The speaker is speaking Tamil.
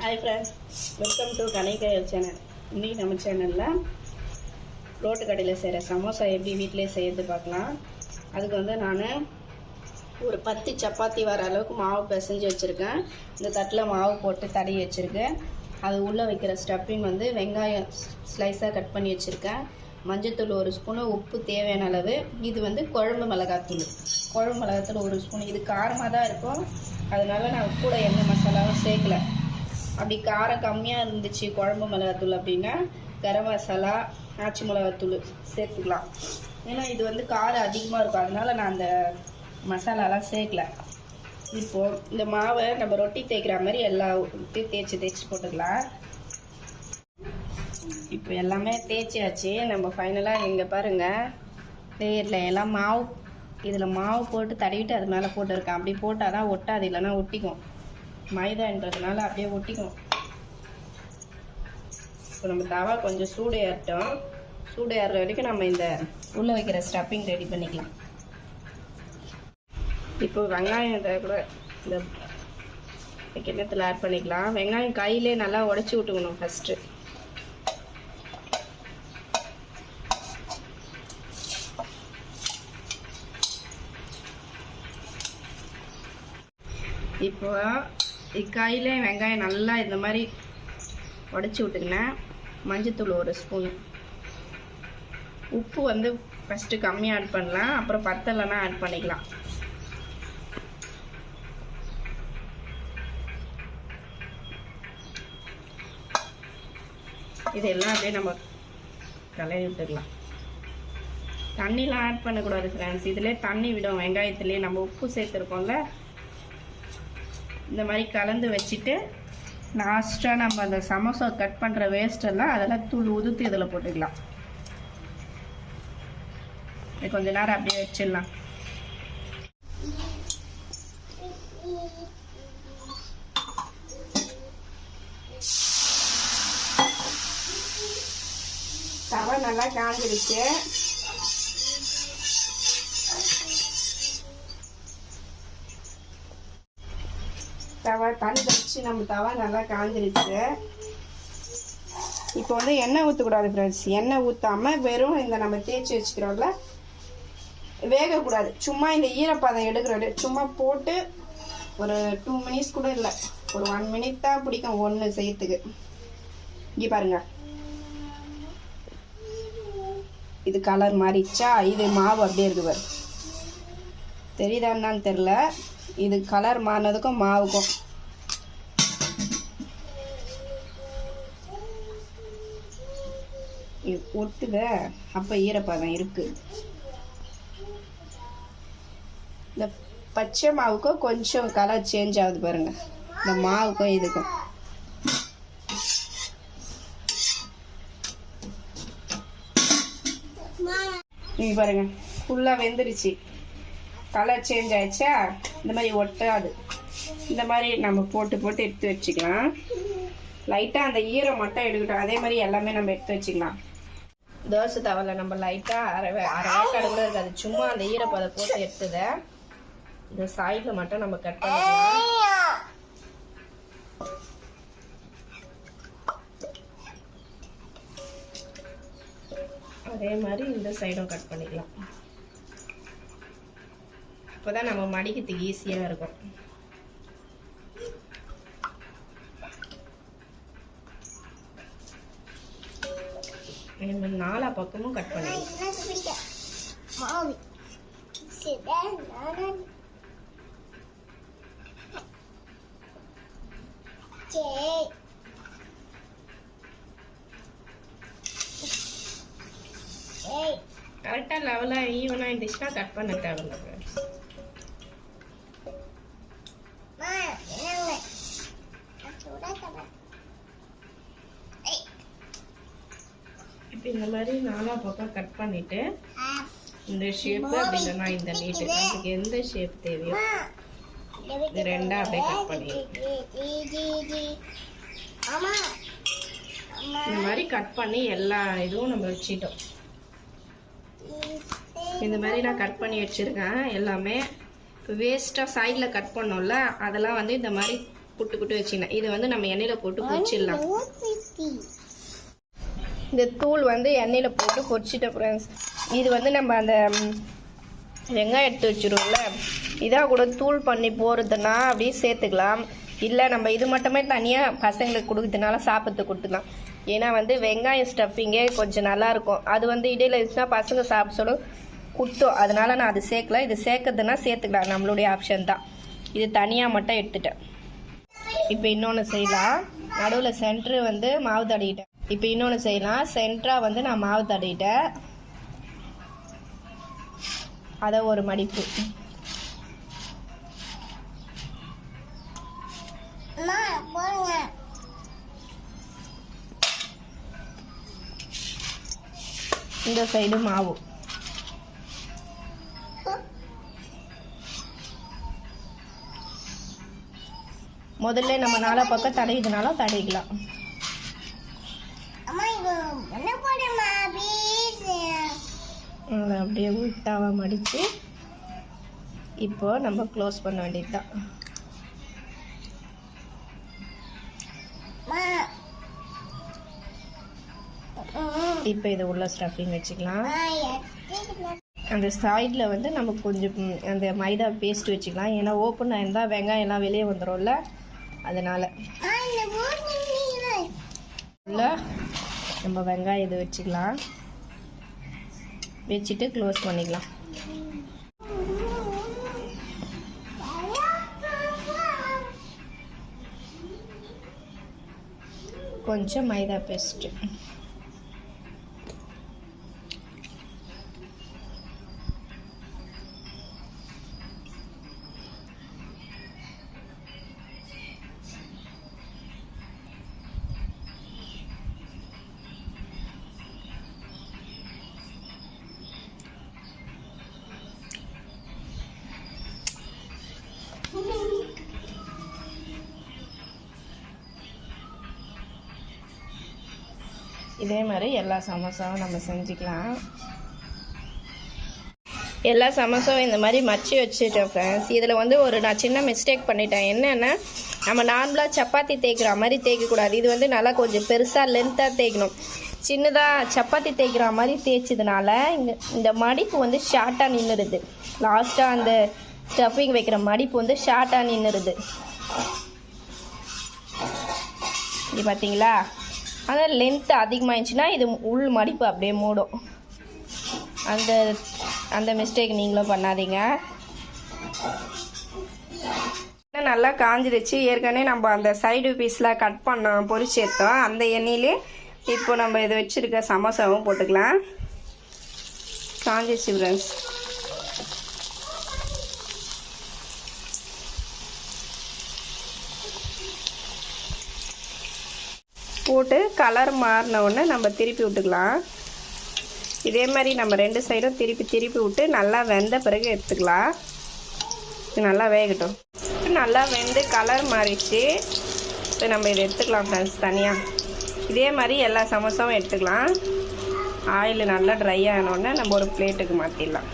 ஹாய் ஃப்ரெண்ட்ஸ், வெல்கம் டு கனைக்கையல் சேனல். இன்றைக்கி நம்ம சேனலில் ரோட்டு கடையில் செய்கிற சமோசா எப்படி வீட்டிலே செய்யறது பார்க்கலாம். அதுக்கு வந்து நான் ஒரு 10 சப்பாத்தி வர அளவுக்கு மாவு பிசைஞ்சு வச்சுருக்கேன். இந்த தட்டில் மாவு போட்டு தடவி வச்சுருக்கேன். அது உள்ளே வைக்கிற ஸ்டஃபிங் வந்து வெங்காயம் ஸ்லைஸாக கட் பண்ணி வச்சுருக்கேன். மஞ்சத்தூள் 1 ஸ்பூனு, உப்பு தேவையான அளவு. இது வந்து குழம்பு மிளகாத்தூள் 1 ஸ்பூன். இது காரமாக தான் இருக்கும், அதனால நான் கூட எந்த மசாலாவும் சேர்க்கலை. அப்படி காரம் கம்மியாக இருந்துச்சு குழம்பு மிளகாத்தூள் அப்படின்னா கரம் மசாலா, ஆச்சி மிளகாத்தூள் சேர்த்துக்கலாம். ஏன்னா இது வந்து காரம் அதிகமாக இருக்கும், அதனால நான் அந்த மசாலாலாம் சேர்க்கலை. இப்போது இந்த மாவை நம்ம ரொட்டி தேய்க்கிற மாதிரி எல்லா தேய்ச்சி போட்டுக்கலாம். இப்போ எல்லாமே தேய்ச்சியாச்சு. நம்ம ஃபைனலாக இங்கே பாருங்கள், லேயரில் எல்லாம் மாவு, இதில் மாவு போட்டு தடவிட்டு அது மேலே போட்டுருக்கேன். அப்படி போட்டால் தான் ஒட்டாது, இல்லைன்னா ஒட்டிக்கும். மைதான்றதுனால அப்படியே ஒட்டிக்கும். இப்போ நம்ம தவா கொஞ்சம் சூடு ஏறுற வரைக்கும் நம்ம இந்த உள்ளே வைக்கிற ஸ்டஃபிங் ரெடி பண்ணிக்கலாம். இப்போ வெங்காயம் கூட இந்த கிண்ணத்தில் ஆட் பண்ணிக்கலாம். வெங்காயம் கையிலே நல்லா உடச்சி விட்டுக்கணும் ஃபஸ்ட்டு. இப்போ கையிலே வெங்காயம் நல்லா இந்த மாதிரி உடச்சி விட்டுக்கினேன். மஞ்சத்தூள் 1 ஸ்பூன், உப்பு வந்து ஃபஸ்ட்டு கம்மியாக ஆட் பண்ணலாம், அப்புறம் பத்தலைன்னா ஆட் பண்ணிக்கலாம். இதெல்லாம் அப்படியே நம்ம கலரி விட்டுக்கலாம். தண்ணிலாம் ஆட் பண்ணக்கூடாது ஃப்ரெண்ட்ஸ், இதிலே தண்ணி விடும். வெங்காயத்துலேயே நம்ம உப்பு சேர்த்துருக்கோம்ல, இந்த மாதிரி கலந்து வச்சுட்டு லாஸ்ட்டாக நம்ம அந்த சமோசா கட் பண்ணுற வேஸ்டெல்லாம் அதெல்லாம் தூள் உதுத்து இதில் போட்டுக்கலாம். கொஞ்ச நேரம் அப்படியே வச்சிடலாம். தவா நல்லா காஞ்சிருச்சு. தண்ணி வச்சு நம்ம தவா நல்லா காஞ்சிருச்சு. இப்போ வந்து எண்ணெய் ஊற்றக்கூடாது ஃப்ரெண்ட்ஸ். எண்ணெய் ஊற்றாமல் வெறும் இந்த நம்ம தேய்ச்சி வச்சுக்கிறோம்ல, வேகக்கூடாது. சும்மா இந்த ஈரப்பதம் எடுக்கிறது, சும்மா போட்டு ஒரு 2 மினிட்ஸ் கூட இல்லை, ஒரு 1 மினிட் தான் பிடிக்கும் ஒன்று செய்யறதுக்கு. இங்கே பாருங்க, இது கலர் மாறிச்சா, இது மாவு அப்படியே இருக்கு பாரு, தெரியுதான்னு தெரில. இது கலர் மாறினதுக்கும் மாவுக்கும் இது ஒட்டுத, அப்போ ஈரப்பதம் இருக்கு. இந்த பச்சை மாவுக்கும் கொஞ்சம் கலர் சேஞ்ச் ஆகுது பாருங்க, இந்த மாவுக்கும் இதுக்கும். நீங்க பாருங்க, ஃபுல்லாக வெந்துருச்சு, கலர் சேஞ்ச் ஆயிடுச்சா. இந்த மாதிரி ஒட்டாது. இந்த மாதிரி நம்ம போட்டு எடுத்து வச்சுக்கலாம். லைட்டாக அந்த ஈரம் மட்டும் எடுக்கட்டும். அதே மாதிரி எல்லாமே நம்ம எடுத்து வச்சுக்கலாம். தோசை தவலை நம்ம லைட்டாக அரை வேக்காடு கூட இருக்காது, சும்மா அந்த ஈரப்பதை போட்டு எடுத்துத இந்த சைடில் மட்டும் நம்ம கட் பண்ணிக்கலாம். அதே மாதிரி இந்த சைடும் கட் பண்ணிக்கலாம். அப்போதான் நம்ம மடிக்கிறதுக்கு ஈஸியாக இருக்கும். நம்ம 4 பக்கமும் கட் பண்ணிக்கலாம். கரெக்டாக லெவலாக ஈவனாக இருந்துச்சுன்னா கட் பண்ண தேவையில்லை. இப்போ இந்த மாதிரி 4 பக்கம் கட் பண்ணிட்டு இந்த ஷேப்பு அப்படி இல்லைன்னா இந்த நீட்டு, நமக்கு எந்த ஷேப் தேவையோ இது 2ஆ அப்படியே கட் பண்ணிடலாம். இந்த மாதிரி கட் பண்ணி எல்லா இதுவும் நம்ம வச்சிட்டோம். இந்த மாதிரி நான் கட் பண்ணி வச்சுருக்கேன் எல்லாமே. வேஸ்ட்டாக சைடில் கட் பண்ணோம்ல, அதெல்லாம் வந்து இந்த மாதிரி புட்டு புட்டு வச்சுக்கணும். இது வந்து நம்ம எண்ணெயில் போட்டு பொரிச்சிடலாம். இந்த தூள் வந்து எண்ணெயில் போட்டு பொரிச்சிட்ட ஃப்ரெண்ட்ஸ். இது வந்து நம்ம அந்த வெங்காயம் எடுத்து வச்சுருவோம்ல, இதாக கூட தூள் பண்ணி போகிறதுனா அப்படியே சேர்த்துக்கலாம். இல்லை நம்ம இது மட்டுமே தனியாக பசங்களுக்கு கொடுக்குறதுனால சாப்பிட்றதுக்கு கொடுத்துக்கலாம். ஏன்னா வந்து வெங்காயம் ஸ்டஃபிங்கே கொஞ்சம் நல்லாயிருக்கும். அது வந்து இடையில இருந்துச்சுன்னா பசங்க சாப்பிட சொல்ல குத்தும். அதனால் நான் அது சேர்க்கல. இது சேர்க்கறதுனா சேர்த்துக்கலாம், நம்மளுடைய ஆப்ஷன் தான். இது தனியாக மட்டும் எடுத்துட்டேன். இப்போ இன்னொன்று செய்யலாம். நடுவில் சென்ட்ரு வந்து மாவு தடவிட்டேன். இப்போ இன்னொன்று செய்யலாம். சென்டராக வந்து நான் மாவு தடவிட்டேன். அதை ஒரு மடிப்பு. இந்த சைடு மாவு. முதல்ல நம்ம நாலா பக்கம் தடவிதுனாலும் தடவிக்கலாம். அதை அப்படியே உள்டாவா மடித்து இப்போ நம்ம க்ளோஸ் பண்ண வேண்டியதுதான். இப்போ இது உள்ள ஸ்டஃபிங் வச்சுக்கலாம். அந்த சைடில் வந்து நம்ம கொஞ்சம் அந்த மைதா பேஸ்ட் வச்சுக்கலாம். ஏன்னா ஓப்பன் ஆயிருந்தால் வெங்காயம் எல்லாம் வெளியே வந்துடும்ல, அதனால் உள்ள நம்ம வெங்காயம் இது வச்சுக்கலாம். வச்சுட்டு க்ளோஸ் பண்ணிக்கலாம். கொஞ்சம் மைதா பேஸ்ட்டு. இதே மாதிரி எல்லா சமோசாவும் நம்ம செஞ்சுக்கலாம். எல்லா சமோசாவும் இந்த மாதிரி மச்சி வச்சுட்டேன் ஃப்ரெண்ட்ஸ். இதில் வந்து நான் சின்ன மிஸ்டேக் பண்ணிட்டேன். என்னென்னா நம்ம நார்மலாக சப்பாத்தி தேய்க்கிற மாதிரி தேய்க்கக்கூடாது. இது வந்து நல்லா கொஞ்சம் பெருசாக லென்த்தாக தேய்க்கணும். சின்னதாக சப்பாத்தி தேய்க்கிற மாதிரி தேய்ச்சதுனால இந்த மடிப்பு வந்து ஷார்ட்டாக நின்றுடுது. லாஸ்ட்டாக அந்த ஸ்டஃபிங் வைக்கிற மடிப்பு வந்து ஷார்ட்டாக நின்றுடுது. இது பார்த்தீங்களா? ஆனால் லென்த்து அதிகமாகிடுச்சுன்னா இது உள் மடிப்பு அப்படியே மூடும். அந்த மிஸ்டேக் நீங்களும் பண்ணாதீங்க. நல்லா காஞ்சிடுச்சு. ஏற்கனவே நம்ம அந்த சைடு பீஸில் கட் பண்ணோம், பொரிச்சு எடுத்தோம். அந்த எண்ணெயிலே இப்போ நம்ம இதை வச்சுருக்க சமோசாவும் போட்டுக்கலாம். காஞ்சிடுச்சு ஃப்ரெண்ட்ஸ். போட்டு கலர் மாறின உடனே நம்ம திருப்பி விட்டுக்கலாம். இதே மாதிரி நம்ம 2 சைடும் திருப்பி விட்டு நல்லா வெந்த பிறகு எடுத்துக்கலாம். நல்லா வேகட்டும். நல்லா வெந்து கலர் மாறிடுச்சு. இப்போ நம்ம இதை எடுத்துக்கலாம் ஃப்ரெண்ட்ஸ் தனியாக. இதே மாதிரி எல்லா சமோசாவும் எடுத்துக்கலாம். ஆயில் நல்லா ட்ரை ஆனோடனே நம்ம ஒரு பிளேட்டுக்கு மாற்றிடலாம்.